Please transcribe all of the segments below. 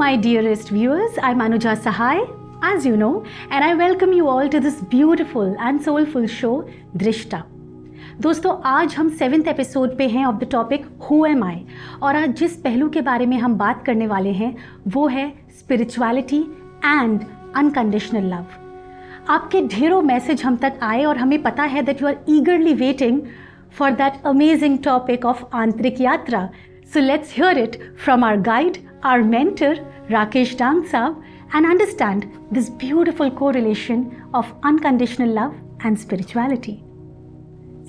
my dearest viewers, I'm Anuja Sahai, as you know, and I welcome you all to this beautiful and soulful show, Drishta. दोस्तों, आज हम 7th episode पे हैं of the topic who am I, और आज जिस पहलू के बारे में हम बात करने वाले हैं वो है स्पिरिचुअलिटी एंड अनकंडीशनल लव। आपके ढेरों मैसेज हम तक आए और हमें पता है that you are eagerly waiting for that amazing topic of आंतरिक यात्रा। So let's hear it from our guide, our mentor, Rakesh Dang Saab, and understand this beautiful correlation of unconditional love and spirituality.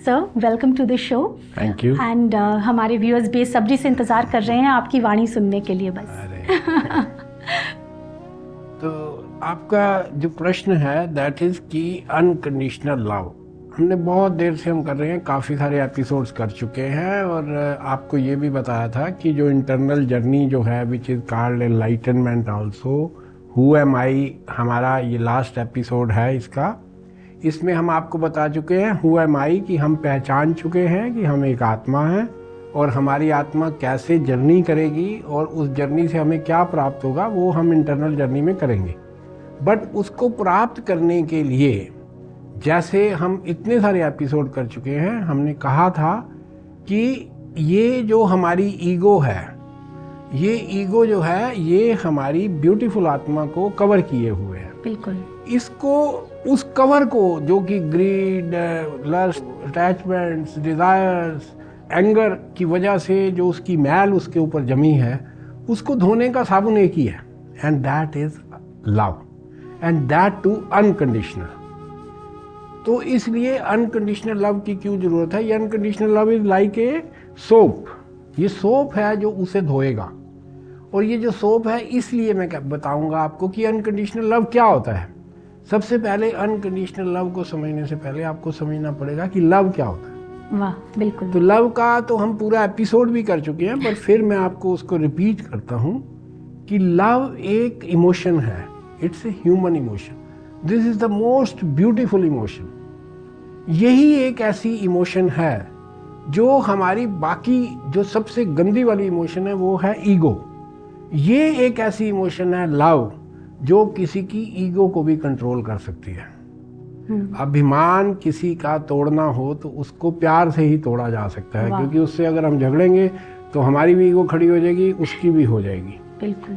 Sir, welcome to the show. Thank you. And हमारे viewers बेसब्री से इंतज़ार कर रहे हैं आपकी वाणी सुनने के लिए बस। तो आपका जो प्रश्न है दैट इज़ कि अनकंडीशनल लव, हमने बहुत देर से हम कर रहे हैं, काफ़ी सारे एपिसोड्स कर चुके हैं और आपको ये भी बताया था कि जो इंटरनल जर्नी जो है which is called enlightenment also, who am I, हमारा ये लास्ट एपिसोड है इसका। इसमें हम आपको बता चुके हैं हु एम आई कि हम पहचान चुके हैं कि हम एक आत्मा हैं और हमारी आत्मा कैसे जर्नी करेगी और उस जर्नी से हमें क्या प्राप्त होगा वो हम इंटरनल जर्नी में करेंगे। बट उसको प्राप्त करने के लिए जैसे हम इतने सारे एपिसोड कर चुके हैं, हमने कहा था कि ये जो हमारी ईगो है, ये ईगो जो है ये हमारी ब्यूटीफुल आत्मा को कवर किए हुए है। बिल्कुल। इसको, उस कवर को जो कि greed, lust, attachments, desires, anger की वजह से जो उसकी मैल उसके ऊपर जमी है, उसको धोने का साबुन एक ही है, and that is love, and that too unconditional. तो इसलिए अनकंडीशनल लव की क्यों ज़रूरत है? ये unconditional love is like a soap. ये सोप है जो उसे धोएगा, और ये जो सोप है, इसलिए मैं बताऊंगा आपको कि अनकंडीशनल लव क्या होता है। सबसे पहले अनकंडीशनल लव को समझने से पहले आपको समझना पड़ेगा कि लव क्या होता है। वाह, बिल्कुल। तो लव का तो हम पूरा एपिसोड भी कर चुके हैं, पर फिर मैं आपको उसको रिपीट करता हूँ कि लव एक इमोशन है। It's a human emotion. This is the most beautiful emotion. यही एक ऐसी इमोशन है जो हमारी बाकी जो सबसे गंदी वाली इमोशन है वो है ईगो। ये एक ऐसी इमोशन है लव जो किसी की ईगो को भी कंट्रोल कर सकती है। अभिमान किसी का तोड़ना हो तो उसको प्यार से ही तोड़ा जा सकता है, क्योंकि उससे अगर हम झगड़ेंगे तो हमारी भी ईगो खड़ी हो जाएगी, उसकी भी हो जाएगी। बिल्कुल।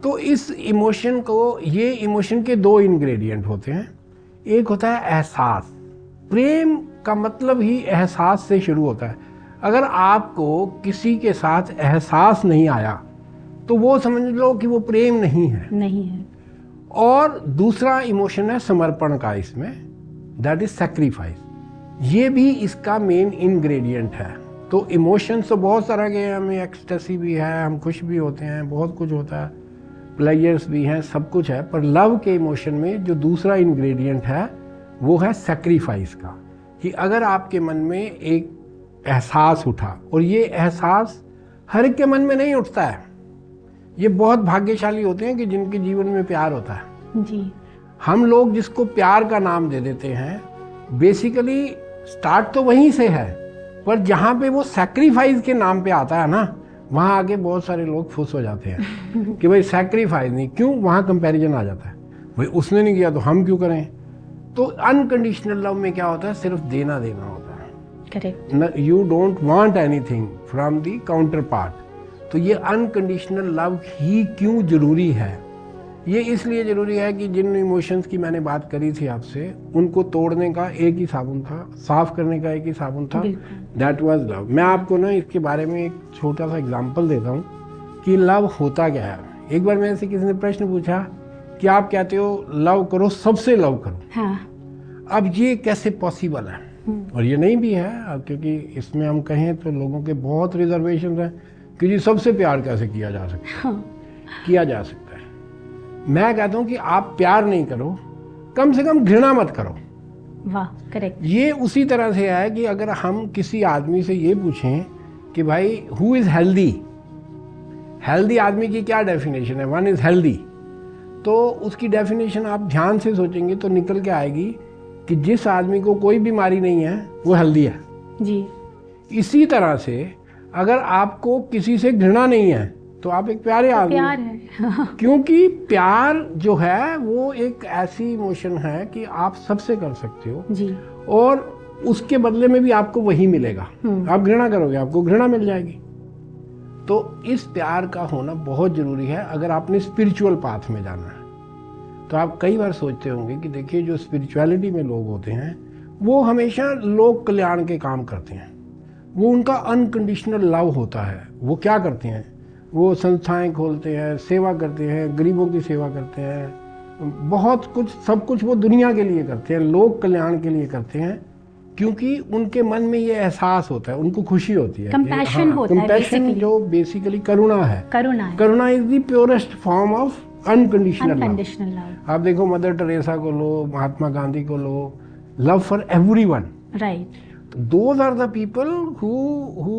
तो इस इमोशन को, ये इमोशन के दो इंग्रेडिएंट होते हैं। एक होता है एहसास। प्रेम का मतलब ही एहसास से शुरू होता है। अगर आपको किसी के साथ एहसास नहीं आया तो वो समझ लो कि वो प्रेम नहीं है। और दूसरा इमोशन है समर्पण का, इसमें दैट इज सैक्रिफाइस। ये भी इसका मेन इंग्रेडिएंट है। तो इमोशंस तो बहुत तरह के हैं, हमें एक्सटेसी भी है, हम खुश भी होते हैं, बहुत कुछ होता है, प्लेजर्स भी हैं, सब कुछ है। पर लव के इमोशन में जो दूसरा इंग्रेडिएंट है वो है सैक्रिफाइस का, कि अगर आपके मन में एक एहसास उठा, और ये एहसास हर एक के मन में नहीं उठता है, ये बहुत भाग्यशाली होते हैं कि जिनके जीवन में प्यार होता है। जी। हम लोग जिसको प्यार का नाम दे देते हैं, बेसिकली स्टार्ट तो वहीं से है, पर जहाँ पे वो सैक्रिफाइस के नाम पे आता है ना, वहाँ आके बहुत सारे लोग खुश हो जाते हैं कि भाई सैक्रिफाइस नहीं, क्यों? वहाँ कंपैरिजन आ जाता है, भाई उसने नहीं किया तो हम क्यों करें। तो अनकंडीशनल लव में क्या होता है? सिर्फ देना देना होता है। Correct. You don't want anything from the counter part. तो ये अनकंडीशनल लव ही क्यों जरूरी है? ये इसलिए जरूरी है कि जिन इमोशंस की मैंने बात करी थी आपसे, उनको तोड़ने का एक ही साबुन था, साफ करने का एक ही साबुन था, दैट वाज लव। मैं आपको ना इसके बारे में एक छोटा सा एग्जांपल देता हूँ कि लव होता क्या है। एक बार मेरे से किसी ने प्रश्न पूछा कि आप कहते हो लव करो, सबसे लव करो। हाँ। अब ये कैसे पॉसिबल है? और ये नहीं भी है, क्योंकि इसमें हम कहें तो लोगों के बहुत रिजर्वेशन हैं कि जी सबसे प्यार कैसे किया जा सकता है। हाँ। किया जा सकता है। मैं कहता हूँ कि आप प्यार नहीं करो, कम से कम घृणा मत करो। वाह, करेक्ट। ये उसी तरह से है कि अगर हम किसी आदमी से ये पूछें कि भाई हु इज़ हेल्दी, हेल्दी आदमी की क्या डेफिनेशन है? One is healthy. तो उसकी डेफिनेशन आप ध्यान से सोचेंगे तो निकल के आएगी कि जिस आदमी को कोई बीमारी नहीं है वो हेल्दी है। जी। इसी तरह से अगर आपको किसी से घृणा नहीं है तो आप एक प्यारे आदमी। प्यार है। क्योंकि प्यार जो है वो एक ऐसी इमोशन है कि आप सबसे कर सकते हो जी। और उसके बदले में भी आपको वही मिलेगा। आप घृणा करोगे, आपको घृणा मिल जाएगी। तो इस प्यार का होना बहुत जरूरी है अगर आपने स्पिरिचुअल पाथ में जाना है। तो आप कई बार सोचते होंगे कि देखिए जो स्पिरिचुअलिटी में लोग होते हैं वो हमेशा लोक कल्याण के काम करते हैं, वो उनका अनकंडीशनल लव होता है। वो क्या करते हैं, वो संस्थाएं खोलते हैं, सेवा करते हैं, गरीबों की सेवा करते हैं, बहुत कुछ, सब कुछ वो दुनिया के लिए करते हैं, लोक कल्याण के लिए करते हैं, क्योंकि उनके मन में ये एहसास होता है, उनको खुशी होती है, कंपैशन होता है, कंपैशन basically। जो बेसिकली करुणा है। करुणा is the purest form of unconditional love. आप देखो मदर टेरेसा को लो, महात्मा गांधी को लो, love for everyone. Right. Those are the people who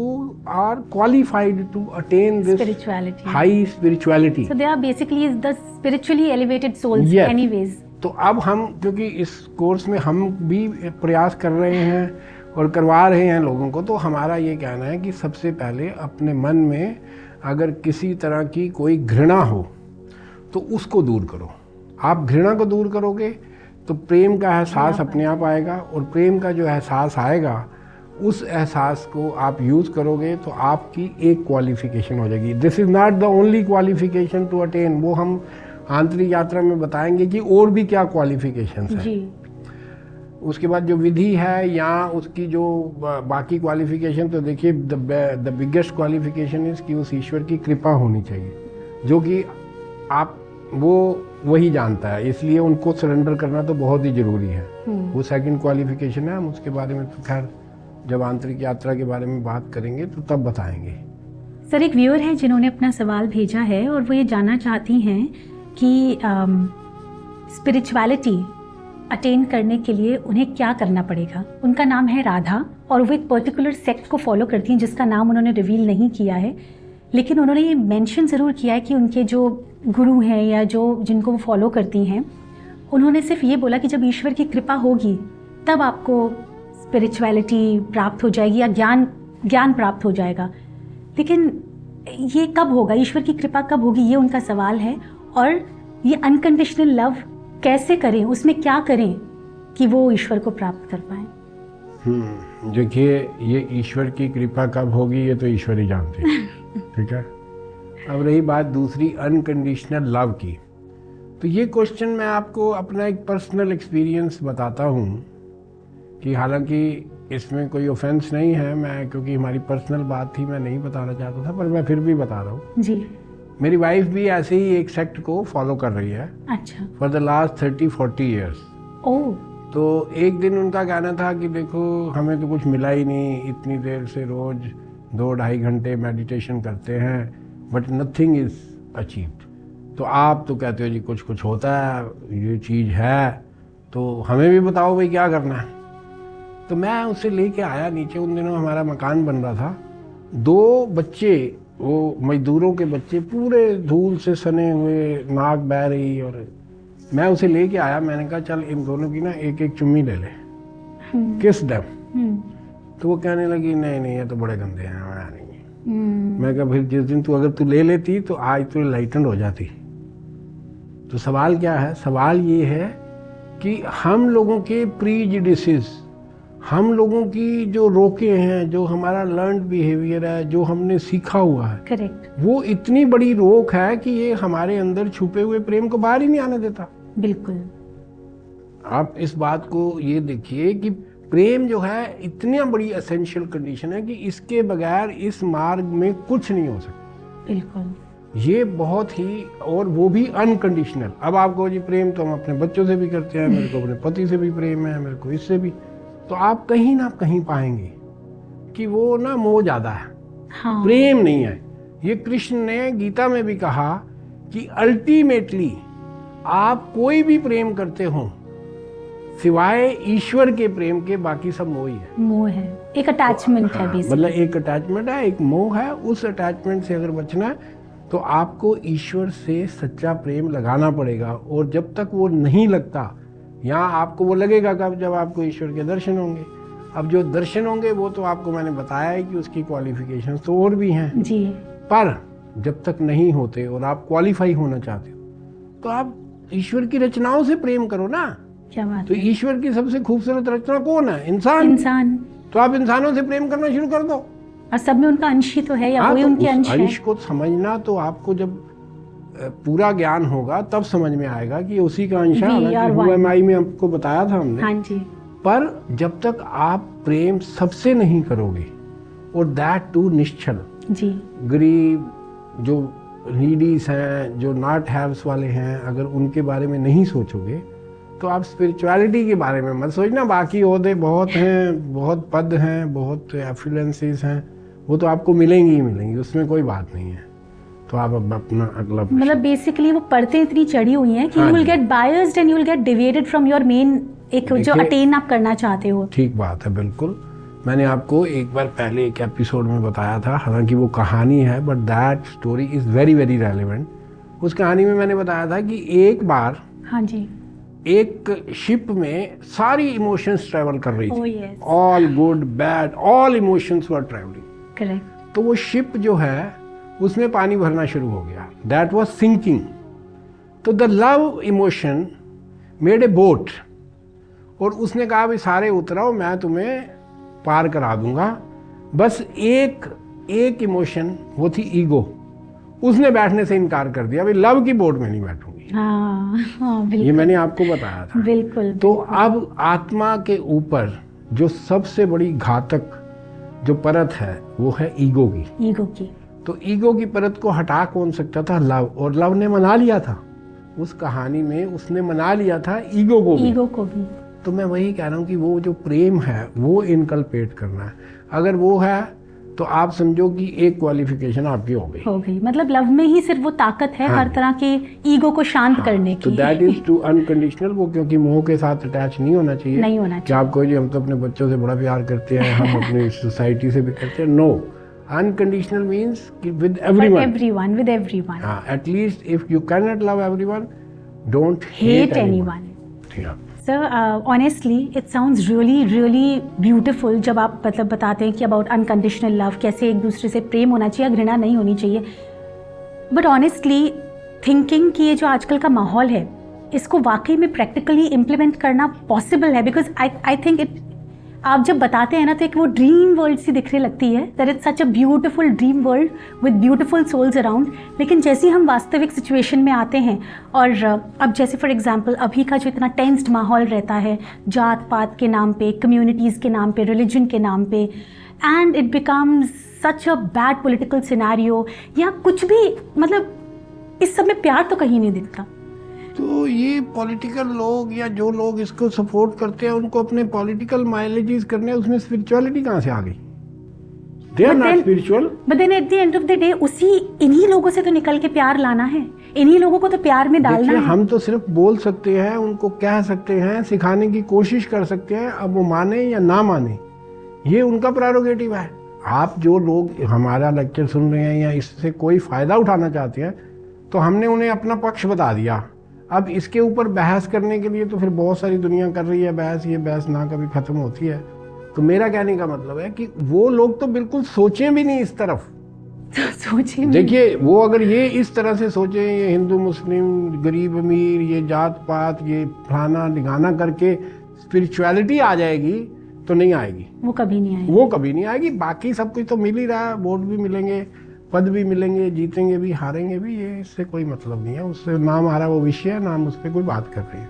are qualified to attain this Spirituality. high spirituality. So they are basically the spiritually elevated souls, Yes. anyways. तो अब हम, क्योंकि इस कोर्स में हम भी प्रयास कर रहे हैं और करवा रहे हैं लोगों को, तो हमारा ये कहना है कि सबसे पहले अपने मन में अगर किसी तरह की कोई घृणा हो तो उसको दूर करो। आप घृणा को दूर करोगे तो प्रेम का एहसास अपने आप आएगा, और प्रेम का जो एहसास आएगा उस एहसास को आप यूज़ करोगे तो आपकी एक क्वालिफिकेशन हो जाएगी। This is not the only qualification to attain, वो हम आंतरिक यात्रा में बताएंगे कि और भी क्या क्वालिफिकेशन है जी। उसके बाद जो विधि है या उसकी जो बाकी क्वालिफिकेशन, तो देखिए द बिगेस्ट क्वालिफिकेशन इज़ कि उस ईश्वर की कृपा होनी चाहिए, जो कि आप वही जानता है, इसलिए उनको सरेंडर करना तो बहुत ही ज़रूरी है। वो सेकंड क्वालिफिकेशन है, हम उसके बारे में तो खैर जब आंतरिक यात्रा के बारे में बात करेंगे तो तब बताएंगे। सर, एक व्यूअर है जिन्होंने अपना सवाल भेजा है और वो ये जानना चाहती हैं कि स्पिरिचुअलिटी अटेन करने के लिए उन्हें क्या करना पड़ेगा। उनका नाम है राधा और वो एक पर्टिकुलर सेक्ट को फॉलो करती हैं जिसका नाम उन्होंने रिवील नहीं किया है, लेकिन उन्होंने ये मेंशन ज़रूर किया है कि उनके जो गुरु हैं या जो जिनको वो फॉलो करती हैं, उन्होंने सिर्फ ये बोला कि जब ईश्वर की कृपा होगी तब आपको स्पिरिचुअलिटी प्राप्त हो जाएगी या ज्ञान प्राप्त हो जाएगा। लेकिन ये कब होगा, ईश्वर की कृपा कब होगी, ये उनका सवाल है। और ये अनकंडीशनल लव कैसे करें, उसमें क्या करें कि वो ईश्वर को प्राप्त कर पाएं। देखिए, ये ईश्वर की कृपा कब होगी ये तो ईश्वर ही जानते हैं। ठीक है। अब रही बात दूसरी अनकंडीशनल लव की, तो ये क्वेश्चन मैं आपको अपना एक पर्सनल एक्सपीरियंस बताता हूँ कि हालांकि इसमें कोई ऑफेंस नहीं है, मैं क्योंकि हमारी पर्सनल बात थी मैं नहीं बताना चाहता था, पर मैं फिर भी बता रहा हूँ जी। मेरी वाइफ भी ऐसे ही एक सेक्ट को फॉलो कर रही है। अच्छा। For the last 30-40 years. Oh. तो एक दिन उनका कहना था कि देखो हमें तो कुछ मिला ही नहीं, इतनी देर से रोज 2-2.5 घंटे मेडिटेशन करते हैं बट नथिंग इज अचीव्ड। तो आप तो कहते हो जी कुछ कुछ होता है, ये चीज़ है, तो हमें भी बताओ भाई क्या करना है। तो मैं उसे लेके आया नीचे, उन दिनों हमारा मकान बन रहा था। 2 बच्चे, वो मजदूरों के बच्चे, पूरे धूल से सने हुए, नाक बह रही, और मैं उसे लेके आया। मैंने कहा चल इन दोनों की ना एक एक चुम्मी ले ले, किस देम। तो वो कहने लगी नहीं नहीं ये तो बड़े गंदे हैं, मैं नहीं। मैं कहा फिर जिस दिन तू अगर तू ले लेती तो आज तू लाइटन हो जाती। तो सवाल क्या है, सवाल ये है कि हम लोगों के प्रीजुडिसेस, हम लोगों की जो रोके हैं, जो हमारा लर्न्ड बिहेवियर है, जो हमने सीखा हुआ है, करेक्ट, वो इतनी बड़ी रोक है कि ये हमारे अंदर छुपे हुए प्रेम को बाहर ही नहीं आने देता। बिल्कुल। आप इस बात को ये देखिए कि प्रेम जो है इतनी बड़ी एसेंशियल कंडीशन है कि इसके बगैर इस मार्ग में कुछ नहीं हो सकता। बिल्कुल। ये बहुत ही, और वो भी अनकंडीशनल। अब आपको जी प्रेम तो हम अपने बच्चों से भी करते हैं, मेरे को अपने पति से भी प्रेम है, मेरे को इससे भी, तो आप कहीं ना कहीं पाएंगे कि वो ना मोह ज्यादा है। हाँ। प्रेम नहीं है। ये कृष्ण ने गीता में भी कहा कि अल्टीमेटली आप कोई भी प्रेम करते हो सिवाय ईश्वर के प्रेम के बाकी सब मोह ही है। मोह है, एक अटैचमेंट है बेसिकली। मतलब एक अटैचमेंट है, एक मोह है। उस अटैचमेंट से अगर बचना है तो आपको ईश्वर से सच्चा प्रेम लगाना पड़ेगा, और जब तक वो नहीं लगता, यहाँ आपको वो लगेगा कब, जब आपको ईश्वर के दर्शन होंगे। अब जो दर्शन होंगे वो तो आपको मैंने बताया है कि उसकी क्वालिफिकेशन तो और भी हैं जी। पर जब तक नहीं होते और आप क्वालिफाई होना चाहते हो तो आप ईश्वर की रचनाओं से प्रेम करो ना। क्या बात तो है। ईश्वर की सबसे खूबसूरत रचना कौन है? इंसान। तो आप इंसानों से प्रेम करना शुरू कर दो। और सब में उनका अंश ही तो है, या हाँ, वही तो उनके उस अंश है। अंश को समझना तो आपको जब पूरा ज्ञान होगा तब समझ में आएगा कि उसी का अंश है। हालांकि हु एम आई में आपको बताया था हमने। हाँ जी। पर जब तक आप प्रेम सबसे नहीं करोगे, और दैट टू निश्चल, जी। गरीब, जो नीडीज हैं, जो नॉट हैव्स वाले हैं, अगर उनके बारे में नहीं सोचोगे तो आप स्पिरिचुअलिटी के बारे में मत सोचना। बाकी ओहदे बहुत हैं, बहुत पद हैं, बहुत एफिलेंसीज हैं, वो तो आपको मिलेंगी ही मिलेंगी, उसमें कोई बात नहीं है। तो आप अब अपना अगला मतलब बेसिकली वो परतें इतनी चढ़ी हुई हैं कि हाँ यू विल जी। Get biased and you will get deviated from your main, एक जो अटेन आप करना चाहते हो। ठीक बात है, बिल्कुल। मैंने आपको एक बार पहले एक एपिसोड में बताया था, हालांकि वो कहानी है, but that story is very very relevant. उस कहानी में मैंने बताया था कि एक बार हाँ जी। एक शिप में सारी इमोशंस ट्रेवल कर रही Oh, थी। yes. All good bad all emotions were travelling. Correct. तो वो शिप जो है उसमें पानी भरना शुरू हो गया, दैट वाज सिंकिंग। तो the love emotion made a boat, और उसने कहा भाई सारे उतराओ, मैं तुम्हें पार करा दूंगा। बस एक इमोशन, वो थी ईगो, उसने बैठने से इनकार कर दिया, भाई लव की बोट में नहीं बैठूंगी। हाँ, बिल्कुल। ये मैंने आपको बताया था। बिल्कुल। तो अब आत्मा के ऊपर जो सबसे बड़ी घातक जो परत है वो है ईगो की। ईगो की। तो ईगो की परत को हटा कौन सकता था? लव। और लव ने मना लिया था उस कहानी में, उसने मना लिया था ईगो को भी। तो मैं वही कह रहा हूँ कि वो जो प्रेम है वो इनकलपेट करना है। अगर वो है तो आप समझो कि एक क्वालिफिकेशन आपकी हो गई। मतलब लव में ही सिर्फ वो ताकत है, हाँ, हर तरह के ईगो को शांत करने की। तो दैट इज टू अनकंडीशनल। वो क्योंकि मोह के साथ अटैच नहीं होना चाहिए। नहीं होना कि आपको जी हम तो अपने बच्चों से बड़ा प्यार करते हैं, हम अपनी सोसाइटी से भी करते हैं। No, unconditional means with everyone. With everyone. हाँ, at least if you can not love everyone, don't hate anyone. Sir, honestly it sounds really really beautiful जब आप मतलब बताते हैं कि अबाउट अनकंडीशनल लव, कैसे एक दूसरे से प्रेम होना चाहिए, घृणा नहीं होनी चाहिए। बट ऑनेस्टली थिंकिंग कि ये जो आजकल का माहौल है, इसको वाकई में प्रैक्टिकली इम्प्लीमेंट करना पॉसिबल है। बिकॉज आई थिंक इट, आप जब बताते हैं ना तो एक वो ड्रीम वर्ल्ड सी दिखने लगती है, that is such a beautiful dream world with beautiful souls around. लेकिन जैसे ही हम वास्तविक सिचुएशन में आते हैं, और अब जैसे फॉर एग्जांपल अभी का जो इतना टेंस्ड माहौल रहता है, जात पात के नाम पे, कम्युनिटीज़ के नाम पे, रिलीजन के नाम पे, and it becomes such a bad political scenario, या कुछ भी, मतलब इस सब में प्यार तो कहीं नहीं दिखता। तो ये पॉलिटिकल लोग या जो लोग इसको सपोर्ट करते हैं, उनको अपने पॉलिटिकल माइलेजेस करने, उसमें स्पिरिचुअलिटी कहाँ से आ गई? They are not spiritual. But then at the end of the day इन्हीं लोगों से तो निकल के प्यार लाना है, इन्हीं लोगों को तो प्यार में डालना है। हम तो सिर्फ बोल सकते हैं, उनको कह सकते हैं, सिखाने की कोशिश कर सकते हैं। अब वो माने या ना माने, ये उनका प्रेरोगेटिव है। आप जो लोग हमारा लेक्चर सुन रहे हैं या इससे कोई फायदा उठाना चाहते हैं, तो हमने उन्हें अपना पक्ष बता दिया। अब इसके ऊपर बहस करने के लिए तो फिर बहुत सारी दुनिया कर रही है बहस, ये बहस ना कभी खत्म होती है। तो मेरा कहने का मतलब है कि वो लोग तो बिल्कुल सोचें भी नहीं इस तरफ। सोचें। देखिए, वो अगर ये इस तरह से सोचें, ये हिंदू मुस्लिम, गरीब अमीर, ये जात पात, ये फलाना ढिगाना करके स्पिरिचुअलिटी आ जाएगी, तो नहीं आएगी। वो कभी नहीं आएगी। बाकी सब कुछ तो मिल ही रहा है, वोट भी मिलेंगे, पद भी मिलेंगे, जीतेंगे भी, हारेंगे भी, ये इससे कोई मतलब नहीं है। उससे नाम हमारा वो विषय है, नाम उस पर कोई बात कर रही है।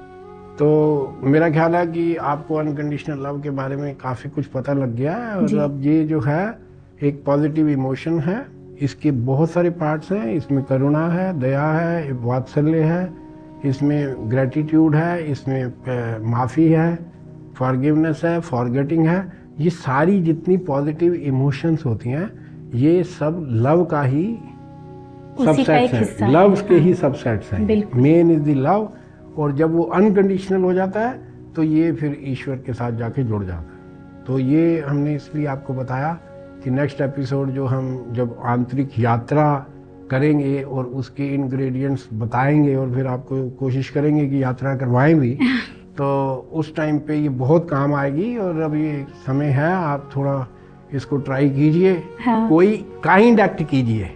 तो मेरा ख्याल है कि आपको अनकंडीशनल लव के बारे में काफ़ी कुछ पता लग गया है। और अब ये जो है एक पॉजिटिव इमोशन है, इसके बहुत सारे पार्ट्स हैं। इसमें करुणा है, दया है, वात्सल्य है, इसमें ग्रेटिट्यूड है, इसमें माफ़ी है, फॉरगिवनेस है, फॉरगेटिंग है। ये सारी जितनी पॉजिटिव इमोशंस होती हैं, ये सब लव का ही सबसेट्स हैं, लव के ही सबसेट्स हैं। Main is the love. और जब वो अनकंडीशनल हो जाता है तो ये फिर ईश्वर के साथ जाके जुड़ जाता है। तो ये हमने इसलिए आपको बताया कि नेक्स्ट एपिसोड जो हम जब आंतरिक यात्रा करेंगे और उसके इंग्रेडिएंट्स बताएंगे और फिर आपको कोशिश करेंगे कि यात्रा करवाएं भी, तो उस टाइम पे ये बहुत काम आएगी। और अब ये समय है, आप थोड़ा इसको ट्राई कीजिए। हाँ। कोई काइंड एक्ट कीजिए,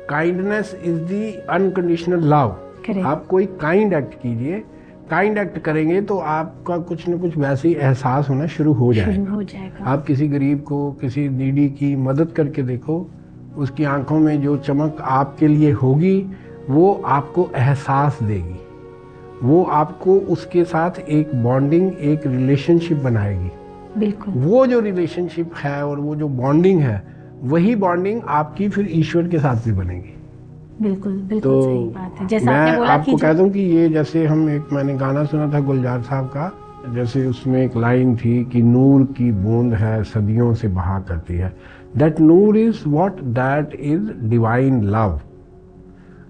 kindness is the unconditional love. Correct. आप कोई काइंड एक्ट कीजिए, काइंड एक्ट करेंगे तो आपका कुछ न कुछ वैसे ही एहसास होना शुरू हो जाएगा। आप किसी गरीब को, किसी नीडी की मदद करके देखो, उसकी आंखों में जो चमक आपके लिए होगी वो आपको एहसास देगी, वो आपको उसके साथ एक बॉन्डिंग, एक रिलेशनशिप बनाएगी। बिल्कुल। वो जो रिलेशनशिप है और वो जो बॉन्डिंग है, वही बॉन्डिंग आपकी फिर ईश्वर के साथ भी बनेगी। बिल्कुल बिल्कुल तो सही बात है। जैसा मैं आपने बोला आपको कह दूं कि ये जैसे मैंने गाना सुना था गुलजार साहब का, जैसे उसमें एक लाइन थी कि नूर की बूंद है सदियों से बहा करती है। That Noor is what, that is divine love.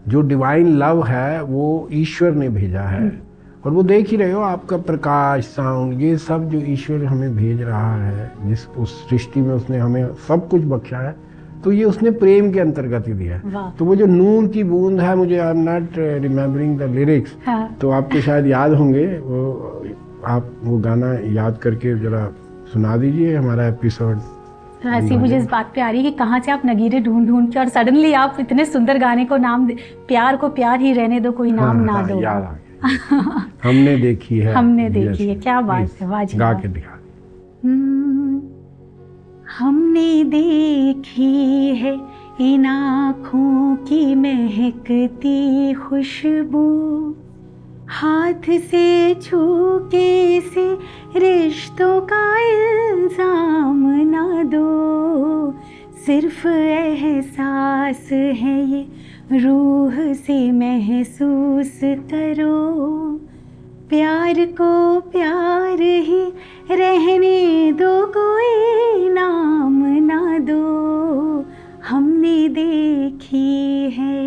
जो डिवाइन लव है वो ईश्वर ने भेजा है, और वो देख ही रहे हो आपका प्रकाश, साउंड, ये सब जो ईश्वर हमें भेज रहा है, जिस उस सृष्टि में उसने हमें सब कुछ बख्शा है, तो ये उसने प्रेम के अंतर्गत ही दिया है। तो वो जो नूर की बूंद है, मुझे I am not remembering the lyrics, तो आपको शायद याद होंगे, वो आप वो गाना याद करके जरा सुना दीजिए हमारा एपिसोड। हंसी मुझे इस बात पे आ रही है कि कहाँ से आप नगीरे ढूंढ ढूंढ के और सडनली आप इतने सुंदर गाने को नाम प्यार को प्यार ही रहने दो, कोई नाम ना दो। याद आ गया। हमने देखी है, हमने देखी है, क्या बात है, वाजी गा के दिखा। हमने देखी है इन आँखों की महकती खुशबू, हाथ से छू के से रिश्तों का इल्जाम ना दो, सिर्फ एहसास है ये रूह से महसूस करो, प्यार को प्यार ही रहने दो, कोई नाम ना दो, हमने देखी है।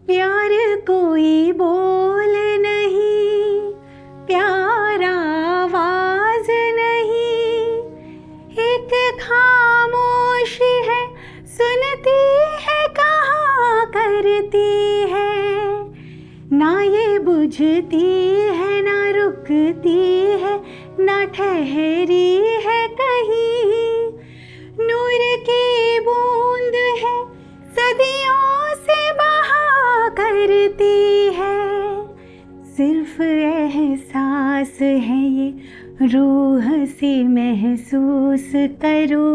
प्यार कोई बोल नहीं, प्यार आवाज नहीं, एक खामोशी है सुनती है, कहाँ करती है, ना ये बुझती है ना रुकती है, ना ठहरी है कहीं, नूर की बूंद है सदियों से बहा करती है, सिर्फ एहसास है ये रूह से महसूस करो,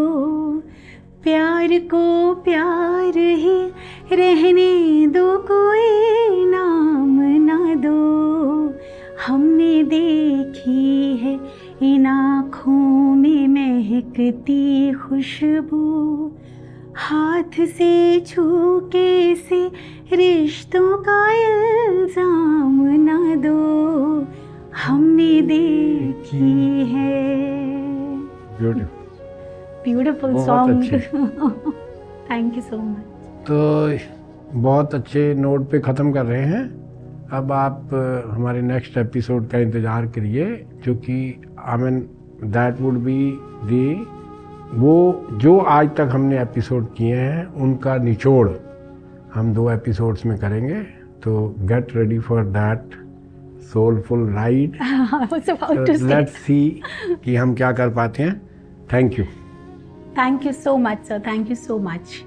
प्यार को प्यार ही रहने दो, कोई नाम ना दो, हमने देखी है इन आँखों में महकती खुशबू, हाथ से छू के से रिश्तों का इल्जाम ना दो, हमने देखी है। Beautiful song. Thank you so much. तो बहुत अच्छे नोट पे ख़त्म कर रहे हैं। अब आप हमारे नेक्स्ट एपिसोड का इंतज़ार करिए, जो कि I mean that would be the, वो जो आज तक हमने एपिसोड किए हैं उनका निचोड़ हम 2 एपिसोड्स में करेंगे। तो get ready for that soulful ride. Let's see कि हम क्या कर पाते हैं। Thank you. Thank you so much sir, thank you so much.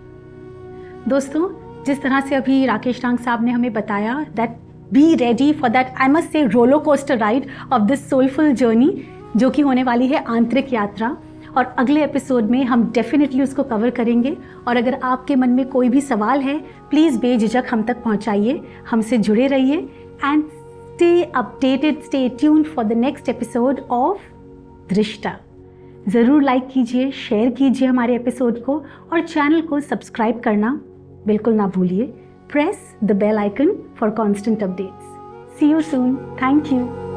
दोस्तों, जिस तरह से अभी राकेश टांग साहब ने हमें बताया, that be ready for that, I must say, roller coaster ride of this soulful journey, जो कि होने वाली है आंतरिक यात्रा। और अगले एपिसोड में हम डेफिनेटली उसको कवर करेंगे। और अगर आपके मन में कोई भी सवाल है, प्लीज़ बेझिझक हम तक पहुंचाइए, हमसे जुड़े रहिए and stay updated, stay tuned for the next episode of दृष्टा। ज़रूर लाइक कीजिए, शेयर कीजिए हमारे एपिसोड को, और चैनल को सब्सक्राइब करना बिल्कुल ना भूलिए। Press the bell icon for constant updates. See you soon. Thank you.